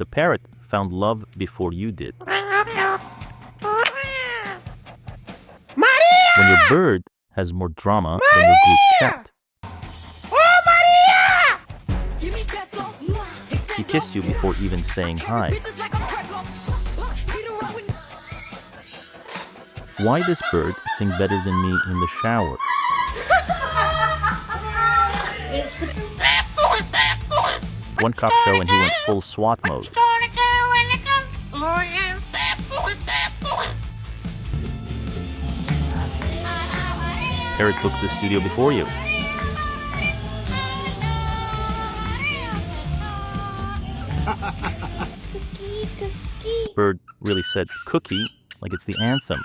The parrot found love before you did. When your bird has more drama than your group chat. He kissed you before even saying hi. Why this bird sing better than me in the shower? One cop show and he went full SWAT mode. Parrot booked the studio before you. Bird really said cookie like it's the anthem.